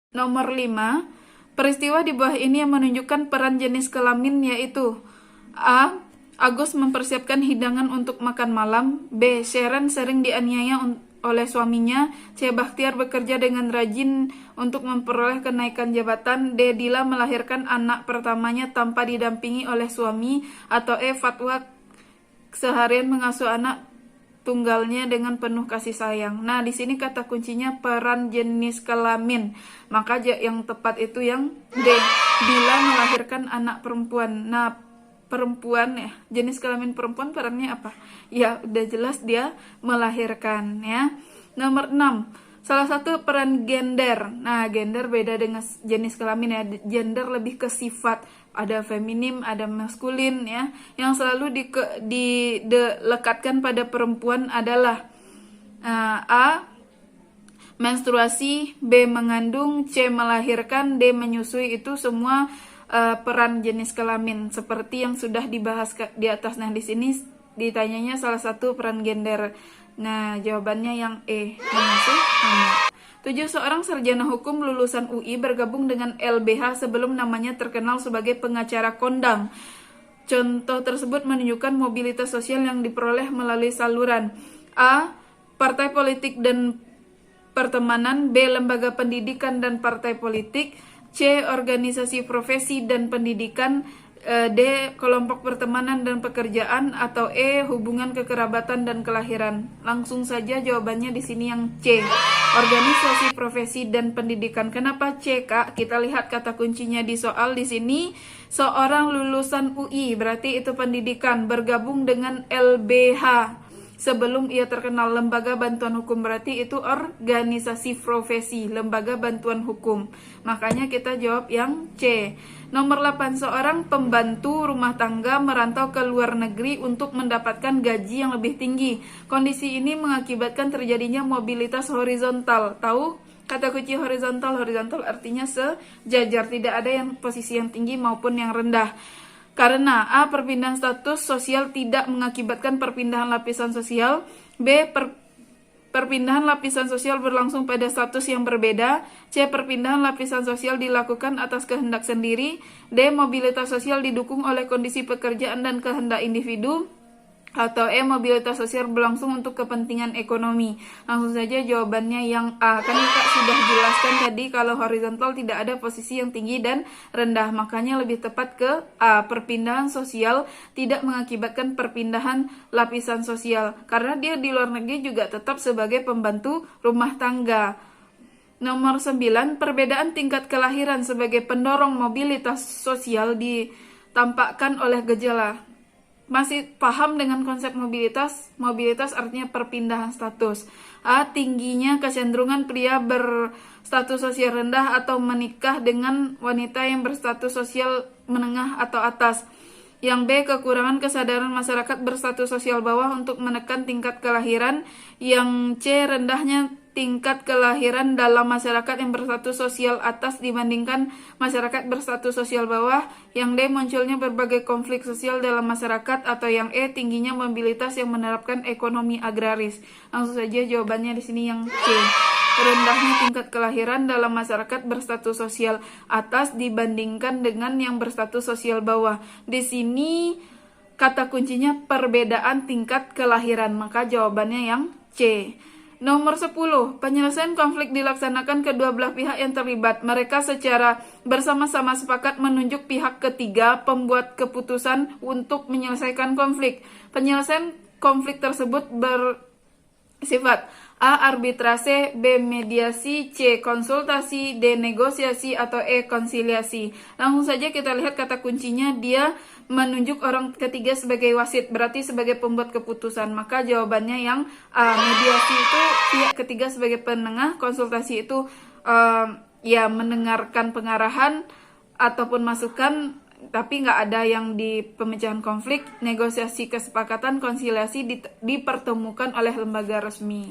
Nomor 5, peristiwa di bawah ini yang menunjukkan peran jenis kelamin yaitu A. Agus mempersiapkan hidangan untuk makan malam. B. Sharon sering dianiaya oleh suaminya. C. Bakhtiar bekerja dengan rajin untuk memperoleh kenaikan jabatan. D. Dila melahirkan anak pertamanya tanpa didampingi oleh suami. Atau E. Fatwa seharian mengasuh anak tunggalnya dengan penuh kasih sayang. Nah, di sini kata kuncinya peran jenis kelamin. Maka yang tepat itu yang D. Dila melahirkan anak perempuan. Nah, perempuan ya, jenis kelamin perempuan perannya apa? Ya, udah jelas dia melahirkan ya. Nomor 6. Salah satu peran gender. Nah, gender beda dengan jenis kelamin ya. Gender lebih ke sifat. Ada feminim, ada maskulin ya. Yang selalu dilekatkan pada perempuan adalah A. menstruasi, B. mengandung, C. melahirkan, D. menyusui. Itu semua peran jenis kelamin seperti yang sudah dibahas di atas. Nah, di sini ditanyanya salah satu peran gender. Nah, jawabannya yang E, mengasuh anak. 7. Seorang sarjana hukum lulusan UI bergabung dengan LBH sebelum namanya terkenal sebagai pengacara kondang. Contoh tersebut menunjukkan mobilitas sosial yang diperoleh melalui saluran A. Partai politik dan pertemanan. B. Lembaga pendidikan dan partai politik. C. Organisasi profesi dan pendidikan. D. Kelompok pertemanan dan pekerjaan. Atau E. Hubungan kekerabatan dan kelahiran. Langsung saja jawabannya di sini yang C. Organisasi profesi dan pendidikan. Kenapa C, Kak? Kita lihat kata kuncinya di soal di sini. Seorang lulusan UI, berarti itu pendidikan, bergabung dengan LBH sebelum ia terkenal. Lembaga bantuan hukum berarti itu organisasi profesi, lembaga bantuan hukum. Makanya kita jawab yang C. Nomor 8. Seorang pembantu rumah tangga merantau ke luar negeri untuk mendapatkan gaji yang lebih tinggi. Kondisi ini mengakibatkan terjadinya mobilitas horizontal. Tahu kata kunci horizontal? Horizontal artinya sejajar, tidak ada yang posisi yang tinggi maupun yang rendah. Karena A. Perpindahan status sosial tidak mengakibatkan perpindahan lapisan sosial. B. Perpindahan lapisan sosial berlangsung pada status yang berbeda. C. Perpindahan lapisan sosial dilakukan atas kehendak sendiri. D. Mobilitas sosial didukung oleh kondisi pekerjaan dan kehendak individu. Atau E. Mobilitas sosial berlangsung untuk kepentingan ekonomi. Langsung saja jawabannya yang A. Kan kita sudah jelaskan tadi kalau horizontal tidak ada posisi yang tinggi dan rendah. Makanya lebih tepat ke A. Perpindahan sosial tidak mengakibatkan perpindahan lapisan sosial. Karena dia di luar negeri juga tetap sebagai pembantu rumah tangga. Nomor 9. Perbedaan tingkat kelahiran sebagai pendorong mobilitas sosial ditampakkan oleh gejala. Masih paham dengan konsep mobilitas? Mobilitas artinya perpindahan status. A. Tingginya kecenderungan pria berstatus sosial rendah atau menikah dengan wanita yang berstatus sosial menengah atau atas. Yang B. Kekurangan kesadaran masyarakat berstatus sosial bawah untuk menekan tingkat kelahiran. Yang C. Rendahnya tingkat kelahiran dalam masyarakat yang berstatus sosial atas dibandingkan masyarakat berstatus sosial bawah. Yang D. Munculnya berbagai konflik sosial dalam masyarakat. Atau yang E. Tingginya mobilitas yang menerapkan ekonomi agraris. Langsung saja jawabannya di sini yang C. Rendahnya tingkat kelahiran dalam masyarakat berstatus sosial atas dibandingkan dengan yang berstatus sosial bawah. Di sini kata kuncinya perbedaan tingkat kelahiran, maka jawabannya yang C. Nomor 10. Penyelesaian konflik dilaksanakan kedua belah pihak yang terlibat. Mereka secara bersama-sama sepakat menunjuk pihak ketiga pembuat keputusan untuk menyelesaikan konflik. Penyelesaian konflik tersebut bersifat A. Arbitrase, B. Mediasi, C. Konsultasi, D. Negosiasi, atau E. Konsiliasi. Langsung saja kita lihat kata kuncinya, dia menunjuk orang ketiga sebagai wasit, berarti sebagai pembuat keputusan. Maka jawabannya yang A. Mediasi itu pihak ketiga sebagai penengah, konsultasi itu ya mendengarkan pengarahan ataupun masukan, tapi nggak ada yang di pemecahan konflik. Negosiasi kesepakatan, konsiliasi dipertemukan oleh lembaga resmi.